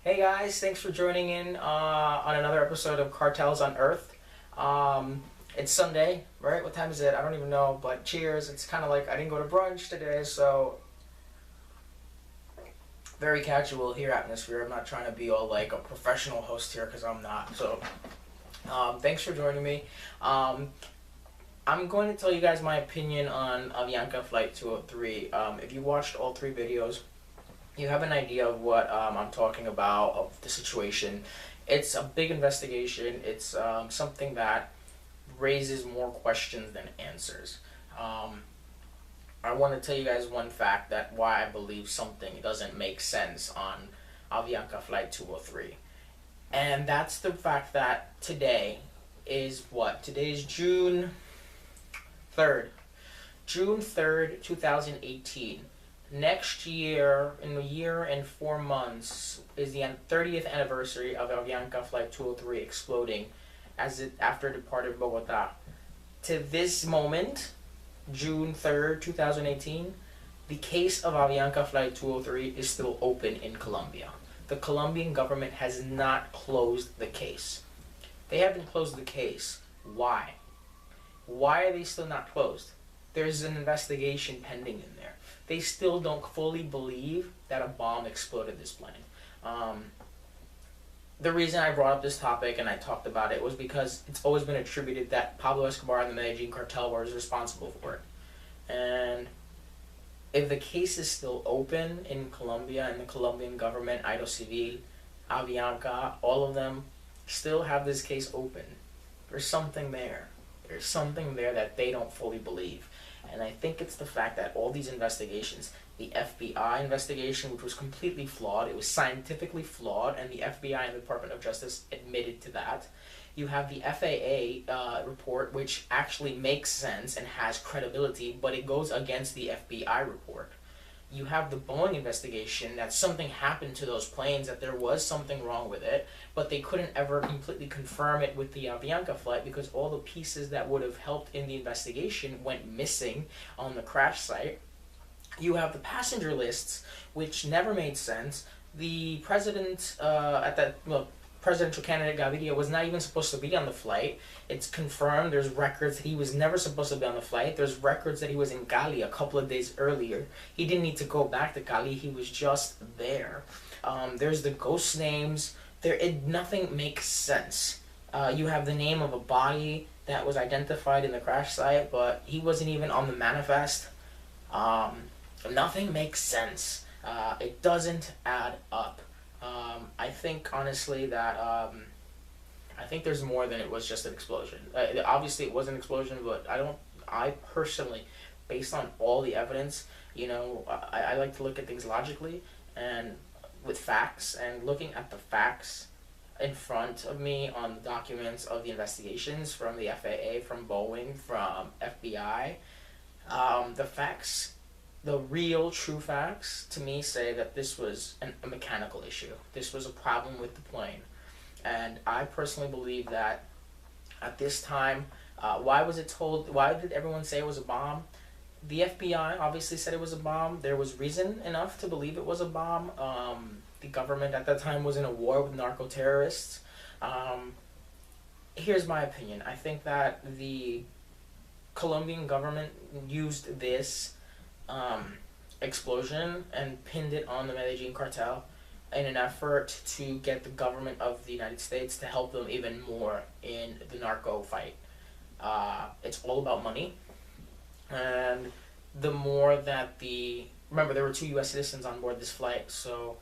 Hey guys, thanks for joining in on another episode of Cartels Unearthed. It's Sunday, right? What time is it? I don't even know, but cheers. It's kind of like I didn't go to brunch today, so very casual here atmosphere. I'm not trying to be all like a professional host here because I'm not. So, thanks for joining me. Um, I'm going to tell you guys my opinion on Avianca Flight 203. If you watched all three videos, you have an idea of what I'm talking about, of the situation. It's a big investigation. It's something that raises more questions than answers. Um, I want to tell you guys one fact that why I believe something doesn't make sense on Avianca Flight 203. And that's the fact that today is what? Today is June 3rd. June 3rd, 2018. Next year, in a year and 4 months, is the 30th anniversary of Avianca Flight 203 exploding as it after it departed Bogota. To this moment, June 3rd, 2018, the case of Avianca Flight 203 is still open in Colombia. The Colombian government has not closed the case. They haven't closed the case. Why? Why are they still not closed? There's an investigation pending in there. They still don't fully believe that a bomb exploded this plane. The reason I brought up this topic and I talked about it was because it's always been attributed that Pablo Escobar and the Medellin cartel were responsible for it. And if the case is still open in Colombia and the Colombian government, Civil, Avianca, all of them still have this case open, there's something there. There's something there that they don't fully believe. And I think it's the fact that all these investigations, the FBI investigation, which was completely flawed, it was scientifically flawed, and the FBI and the Department of Justice admitted to that. You have the FAA report, which actually makes sense and has credibility, but it goes against the FBI report. You have the Boeing investigation that something happened to those planes, that there was something wrong with it, but they couldn't ever completely confirm it with the Avianca flight because all the pieces that would have helped in the investigation went missing on the crash site. You have the passenger lists, which never made sense. The president presidential candidate Gaviria was not even supposed to be on the flight. It's confirmed. There's records that he was never supposed to be on the flight. There's records that he was in Cali a couple of days earlier. He didn't need to go back to Cali. He was just there. There's the ghost names. Nothing makes sense. You have the name of a body that was identified in the crash site, but he wasn't even on the manifest. Nothing makes sense. It doesn't add up. I think honestly that I think there's more than it was just an explosion. Obviously, it was an explosion, but I personally, based on all the evidence, I like to look at things logically and with facts. And looking at the facts in front of me on the documents of the investigations from the FAA, from Boeing, from FBI, the facts. The real, true facts, to me, say that this was a mechanical issue. This was a problem with the plane. And I personally believe that at this time, why did everyone say it was a bomb? The FBI obviously said it was a bomb. There was reason enough to believe it was a bomb. The government at that time was in a war with narco-terrorists. Here's my opinion. I think that the Colombian government used this explosion and pinned it on the Medellin cartel in an effort to get the government of the United States to help them even more in the narco fight. It's all about money, and the more that remember there were 2 U.S. citizens on board this flight, so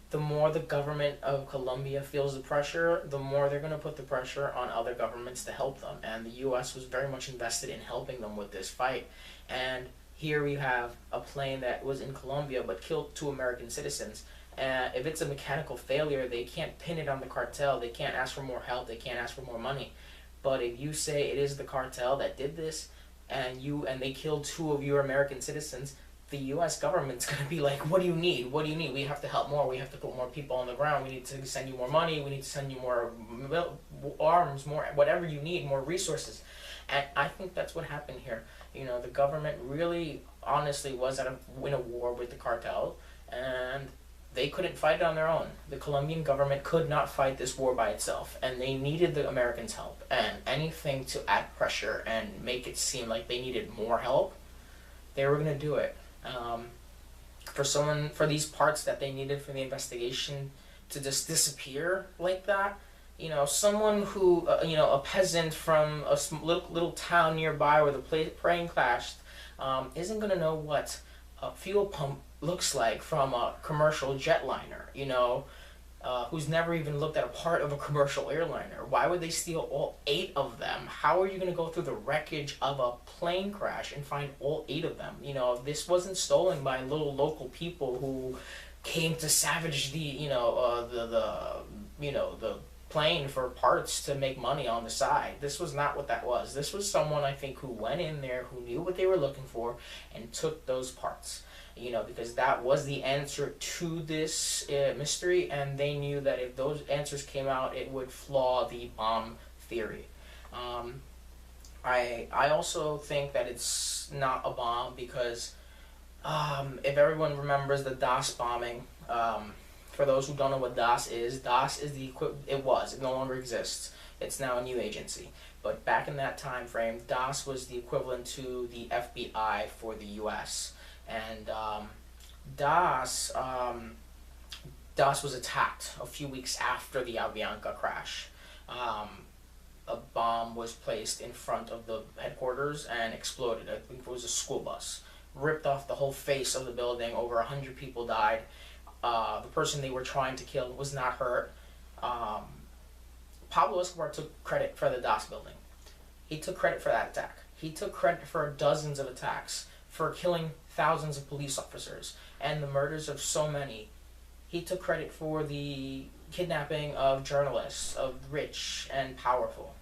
the more the government of Colombia feels the pressure, the more they're going to put the pressure on other governments to help them, and the U.S. was very much invested in helping them with this fight. And here we have a plane that was in Colombia but killed 2 American citizens. If it's a mechanical failure, they can't pin it on the cartel. They can't ask for more help. They can't ask for more money. But if you say it is the cartel that did this, and they killed 2 of your American citizens, the U.S. government's going to be like, what do you need? What do you need? We have to help more. We have to put more people on the ground. We need to send you more money. We need to send you more arms, more whatever you need, more resources. And I think that's what happened here. The government really, honestly, was in a war with the cartel, and They couldn't fight it on their own. The Colombian government could not fight this war by itself, and they needed the Americans' help. And anything to add pressure and make it seem like they needed more help, they were gonna do it. For these parts that they needed for the investigation to just disappear like that, someone who, a peasant from a little town nearby where the plane crashed, isn't gonna know what a fuel pump looks like from a commercial jetliner, who's never even looked at a part of a commercial airliner. Why would they steal all 8 of them? How are you going to go through the wreckage of a plane crash and find all 8 of them? This wasn't stolen by little local people who came to savage the plane for parts to make money on the side. This was not what that was. This was someone, I think, who went in there, who knew what they were looking for, and took those parts. Because that was the answer to this mystery, and they knew that if those answers came out, it would flaw the bomb theory. I also think that it's not a bomb because if everyone remembers the DAS bombing, for those who don't know what DAS is the it no longer exists. It's now a new agency. But back in that time frame, DAS was the equivalent to the FBI for the U.S. And DAS was attacked a few weeks after the Avianca crash. A bomb was placed in front of the headquarters and exploded. I think it was a school bus. Ripped off the whole face of the building. Over 100 people died. The person they were trying to kill was not hurt. Pablo Escobar took credit for the DAS building. He took credit for that attack. He took credit for dozens of attacks, for killing thousands of police officers and the murders of so many. He took credit for the kidnapping of journalists, of rich and powerful.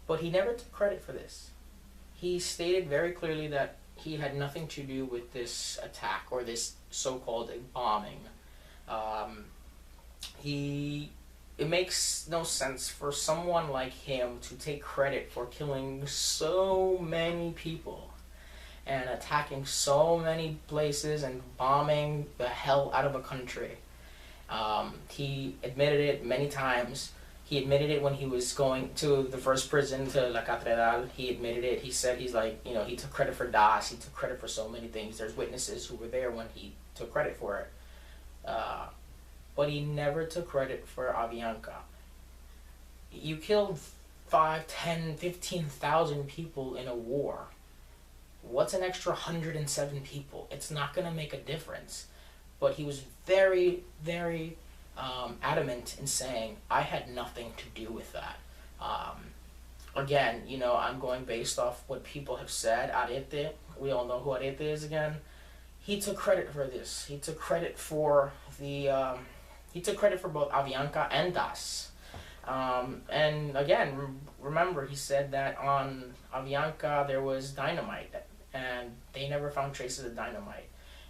But he never took credit for this. He stated very clearly that he had nothing to do with this attack or this so-called bombing. It makes no sense for someone like him to take credit for killing so many people and attacking so many places and bombing the hell out of a country. He admitted it many times. He admitted it when he was going to the first prison, to La Catedral. He admitted it. He said he took credit for DAS. He took credit for so many things. There's witnesses who were there when he took credit for it. But he never took credit for Avianca. You killed 5, 10, 15,000 people in a war. What's an extra 107 people? It's not going to make a difference. But he was very, very adamant in saying, I had nothing to do with that. Again, I'm going based off what people have said. Arete, we all know who Arete is again. He took credit for this. He took credit for he took credit for both Avianca and DAS. And again, remember, he said that on Avianca there was dynamite, and they never found traces of dynamite.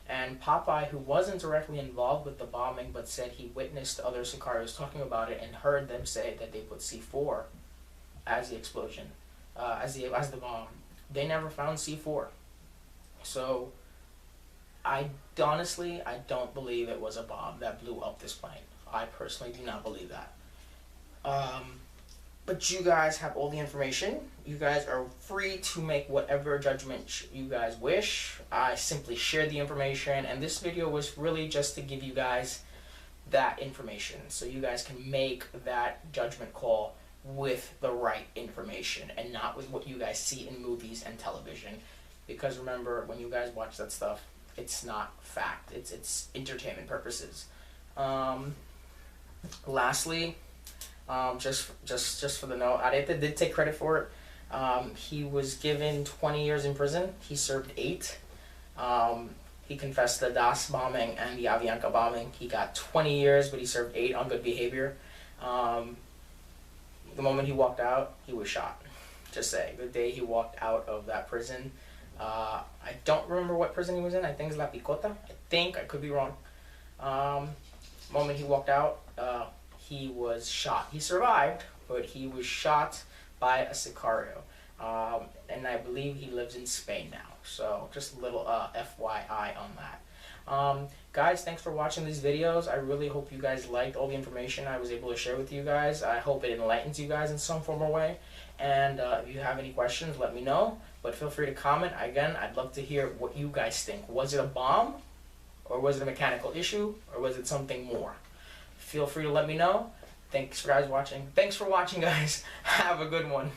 And Popeye, who wasn't directly involved with the bombing, but said he witnessed other Sicarios talking about it and heard them say that they put C4 as the explosion, as the bomb. They never found C4. So, I don't believe it was a bomb that blew up this plane. I personally do not believe that. But you guys have all the information. You guys are free to make whatever judgment you guys wish. I simply shared the information, and this video was really just to give you guys that information so you guys can make that judgment call with the right information and not with what you guys see in movies and television. Because remember, when you guys watch that stuff, it's not fact. It's entertainment purposes. Lastly, just for the note, Arete did take credit for it. He was given 20 years in prison. He served 8. He confessed the DAS bombing and the Avianca bombing. He got 20 years, but he served 8 on good behavior. The moment he walked out, he was shot. Just saying, the day he walked out of that prison, I don't remember what prison he was in. I think it's La Picota. I could be wrong. Moment he walked out, he was shot. He survived, but he was shot by a Sicario. And I believe he lives in Spain now. So just a little FYI on that. Guys, thanks for watching these videos. I really hope you guys liked all the information I was able to share with you guys. I hope it enlightens you guys in some form or way. And if you have any questions, let me know. But feel free to comment. Again, I'd love to hear what you guys think. Was it a bomb? Or was it a mechanical issue? Or was it something more? Feel free to let me know. Thanks for watching, guys. Have a good one.